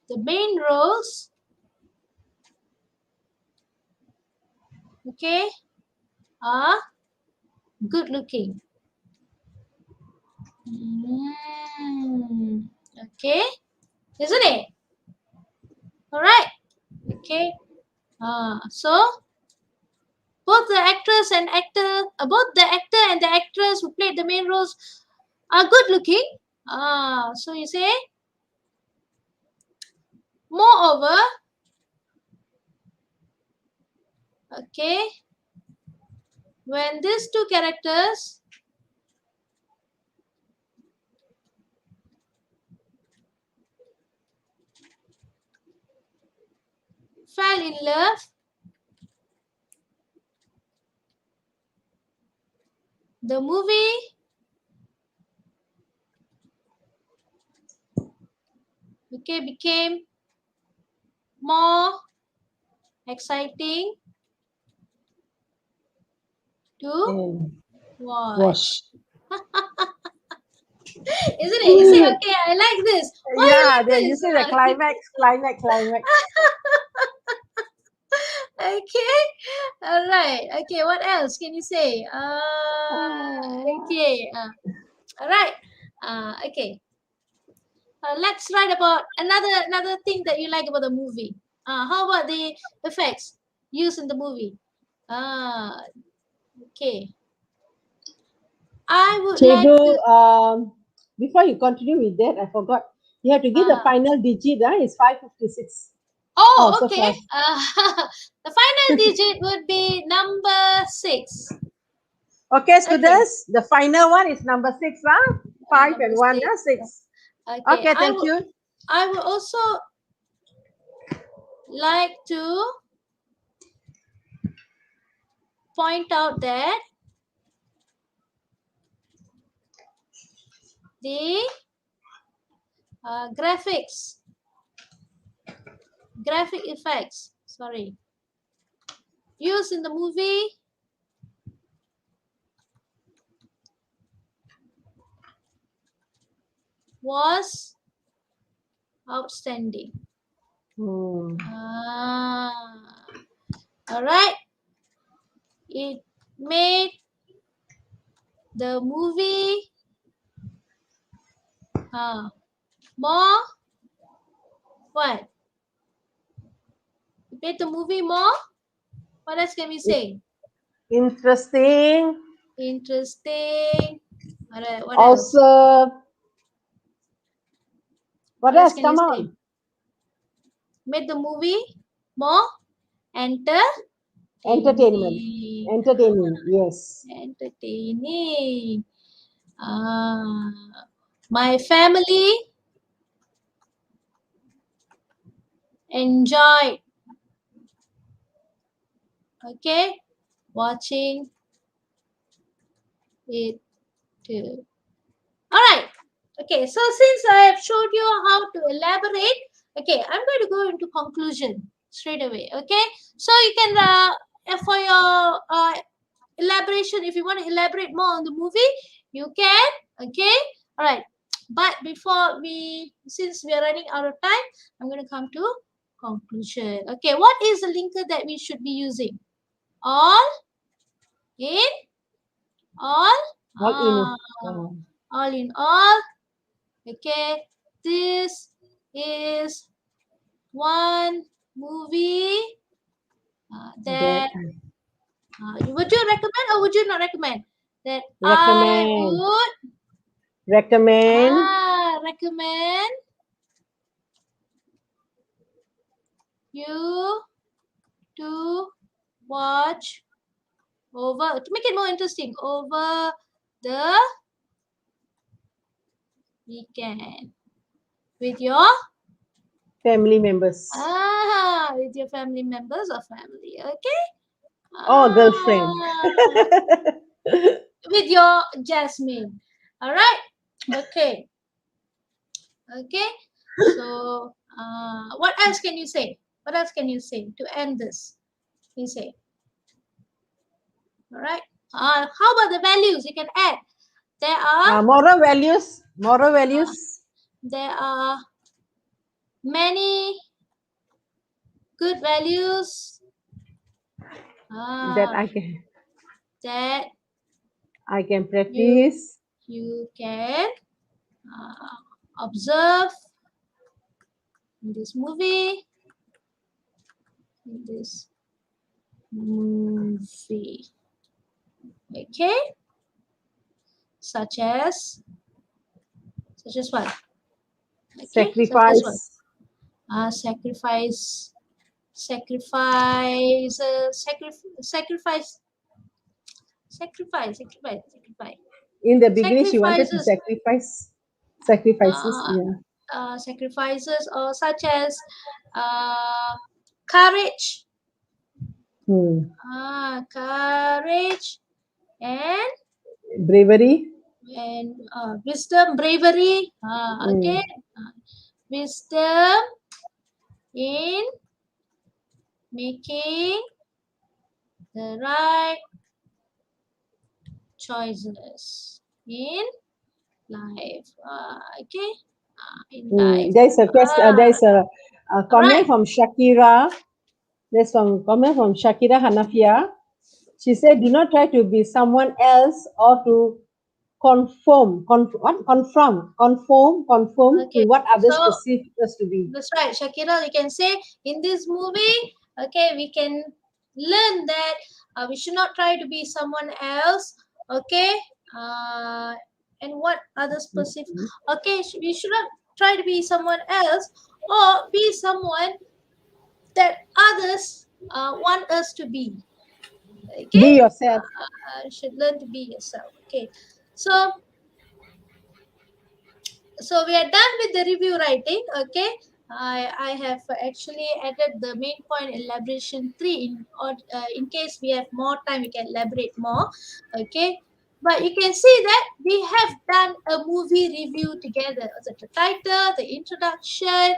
the main roles, okay, are good looking. Okay, isn't it? All right. Okay. So both the actor and the actress who played the main roles are good looking. So you say, moreover, okay, when these two characters fell in love, the movie became more exciting to And watch. wash. Isn't it? You say, okay, I like this. Why you Yeah, like there you this? say the climax. Okay. All right. Okay. What else can you say? Okay. All right. Okay. Let's write about another thing that you like about the movie. How about the effects used in the movie? Okay. I would like Cikgu, to. before you continue with that, I forgot. You have to give the Uh, final digit. It's 556. oh, So okay. fast. The final digit would be number 6. Okay, Okay. students, the final one is number 6. 5 Number and 1, 6. 6. Okay. Okay, thank you. I would also like to point out that the graphic effects, used in the movie was outstanding. All right. It made the movie more what? It made the movie more. What else can we say? Interesting. Interesting. All right. What else? Also, what else? Can Come you on. say? Made the movie more Entertainment. Entertaining, yes. entertaining. My family enjoyed watching it too. All right. Okay, so since I have showed you how to elaborate, okay, I'm going to go into conclusion straight away. Okay, so you can for your elaboration, if you want to elaborate more on the movie, you can. Okay, all right. But since we are running out of time, I'm going to come to conclusion. Okay, what is the linker that we should be using? All in all. All in all. Okay, this is one movie that would you recommend or would you not recommend? That I would recommend you to watch to make it more interesting over the weekend with your Family members. with your family members or family. Okay. Girlfriend. With your Jasmine. All right. Okay. Okay. So, what else can you say? What else can you say to end this? You say. All right. How about the values you can add? There are Moral values. Moral values. there are many good values That I can practice. you can observe in this movie. Okay, such as Such as what? Okay, Sacrifice. such as what? Sacrifice. Sacrifice. Sacrifice. Sacrifice. In the beginning, she wanted to Sacrifices. sacrifices. Uh, Yeah. Sacrifices, or such as courage. Courage and Bravery. wisdom, bravery. Okay. Wisdom in making the right choices in life. Okay. In life. There's a question. There's a comment Right. from Shakira. There's some comment from Shakira Hanafia. She said, "Do not try to be someone else or to conform to Okay. what others So perceive us to be." that's right, Shakira. You can say in this movie, okay, we can learn that we should not try to be someone else, okay, and what others perceive. Okay, we should not try to be someone else or be someone that others want us to be. Okay, Be yourself. should learn to be yourself. Okay, so we are done with the review writing. Okay, I have actually added the main point elaboration 3 in case we have more time we can elaborate more. Okay, but you can see that we have done a movie review together. So the title, the introduction,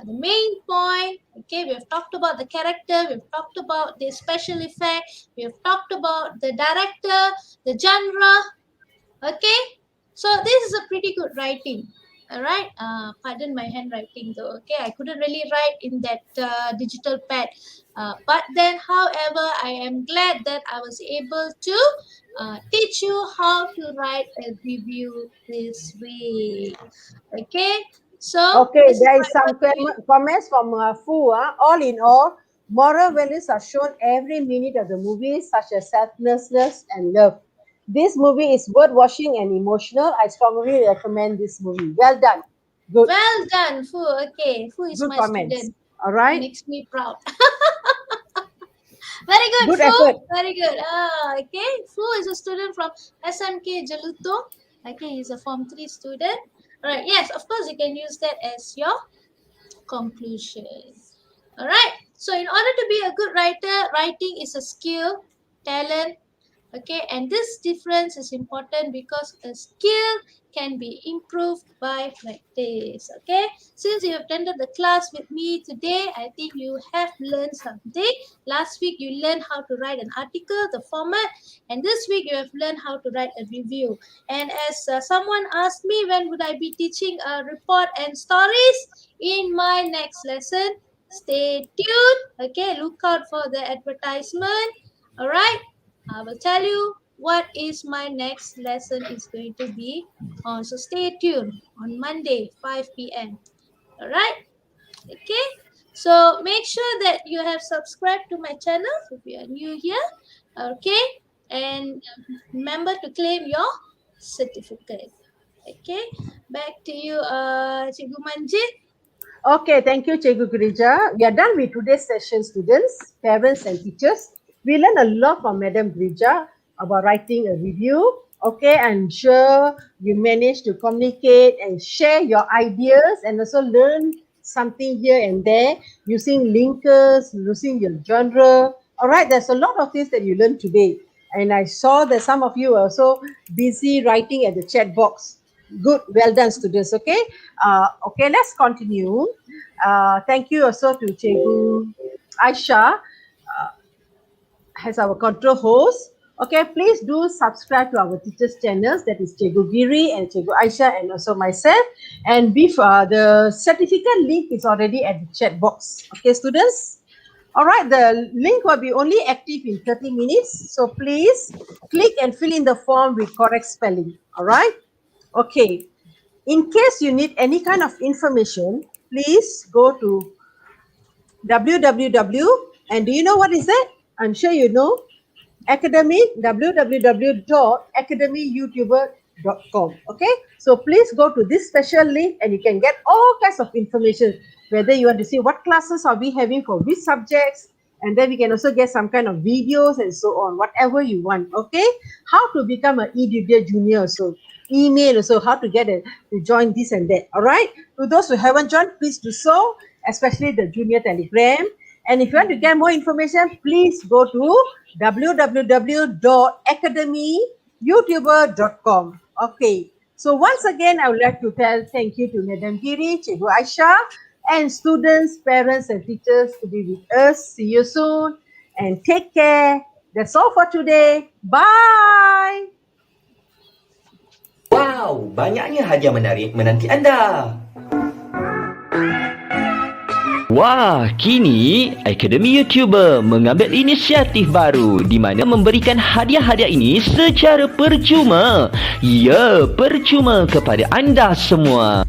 the main point. Okay, we have talked about the character, we have talked about the special effect, we have talked about the director, the genre. Okay, so this is a pretty good writing. All right. Pardon my handwriting though. Okay, I couldn't really write in that digital pad. But then, however, I am glad that I was able to teach you how to write a review this week. Okay. So Okay, this is there is my some work to you. comments from Fu. All in all, moral values are shown every minute of the movie, such as selflessness and love. This movie is worth watching and emotional. I strongly recommend this movie. Well done. Good. Well done, Fu. Okay, Fu is Good my comments. student. All right. Makes me proud. Very good, Good Fu. effort. Very good. Okay, Fu is a student from SMK Jaluto. Okay, he's a Form 3 student. All right, yes, of course, you can use that as your conclusion. All right, so in order to be a good writer, writing is a skill, talent. Okay, and this difference is important because a skill can be improved by practice. Okay, since you have attended the class with me today, I think you have learned something. Last week you learned how to write an article, the format, and this week you have learned how to write a review. And as someone asked me when would I be teaching a report and stories in my next lesson, stay tuned. Okay, look out for the advertisement. All right, I will tell you what is my next lesson is going to be on. So stay tuned on Monday, 5 p.m. All right. Okay. So make sure that you have subscribed to my channel if you are new here. Okay. And remember to claim your certificate. Okay. Back to you, Cikgu Manjit. Okay, thank you, Cikgu Girija. We are done with today's session, students, parents, and teachers. We learned a lot from Madam Girija about writing a review. Okay, I'm sure you managed to communicate and share your ideas and also learn something here and there using linkers, using your genre. All right, there's a lot of things that you learned today. And I saw that some of you are also busy writing at the chat box. Good, well done, students. Okay, okay, let's continue. Thank you also to Cikgu Aisha as our control host. Okay, please do subscribe to our teachers' channels. That is Cikgu Giri and Cikgu Aisha and also myself. And the certificate link is already at the chat box. Okay, students. All right, the link will be only active in 30 minutes. So please click and fill in the form with correct spelling. All right. Okay. In case you need any kind of information, please go to www. And do you know what is that? I'm sure you know. Www.academyyoutuber youtuber.com. Okay, so please go to this special link and you can get all kinds of information, whether you want to see what classes are we having for which subjects, and then we can also get some kind of videos and so on, whatever you want. Okay, how to become an eDudia junior, so email also how to get to join this and that. All right, to those who haven't joined, please do so, especially the junior telegram. And if you want to get more information, please go to www.akademiyoutuber.com. Okay, so once again, I would like to thank you to Madam Giri, Cikgu Aisha, and students, parents, and teachers to be with us. See you soon and take care. That's all for today. Bye. Wow, banyaknya hadiah menarik menanti anda. Wah, kini Akademi Youtuber mengambil inisiatif baru di mana memberikan hadiah-hadiah ini secara percuma. Ya, percuma kepada anda semua.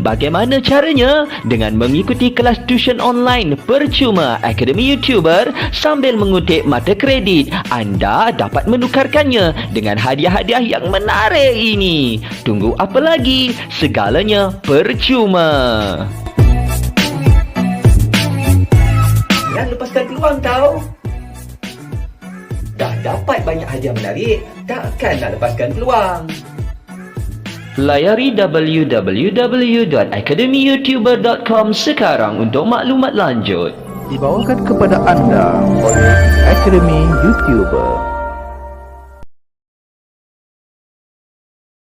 Bagaimana caranya? Dengan mengikuti kelas tuition online percuma Akademi Youtuber sambil mengutip mata kredit, anda dapat menukarkannya dengan hadiah-hadiah yang menarik ini. Tunggu apa lagi? Segalanya percuma. Jangan lepaskan peluang tau. Dah dapat banyak hadiah menarik, takkan nak lepaskan peluang. Layari www.akademiyoutuber.com sekarang untuk maklumat lanjut. Dibawakan kepada anda oleh Akademi Youtuber.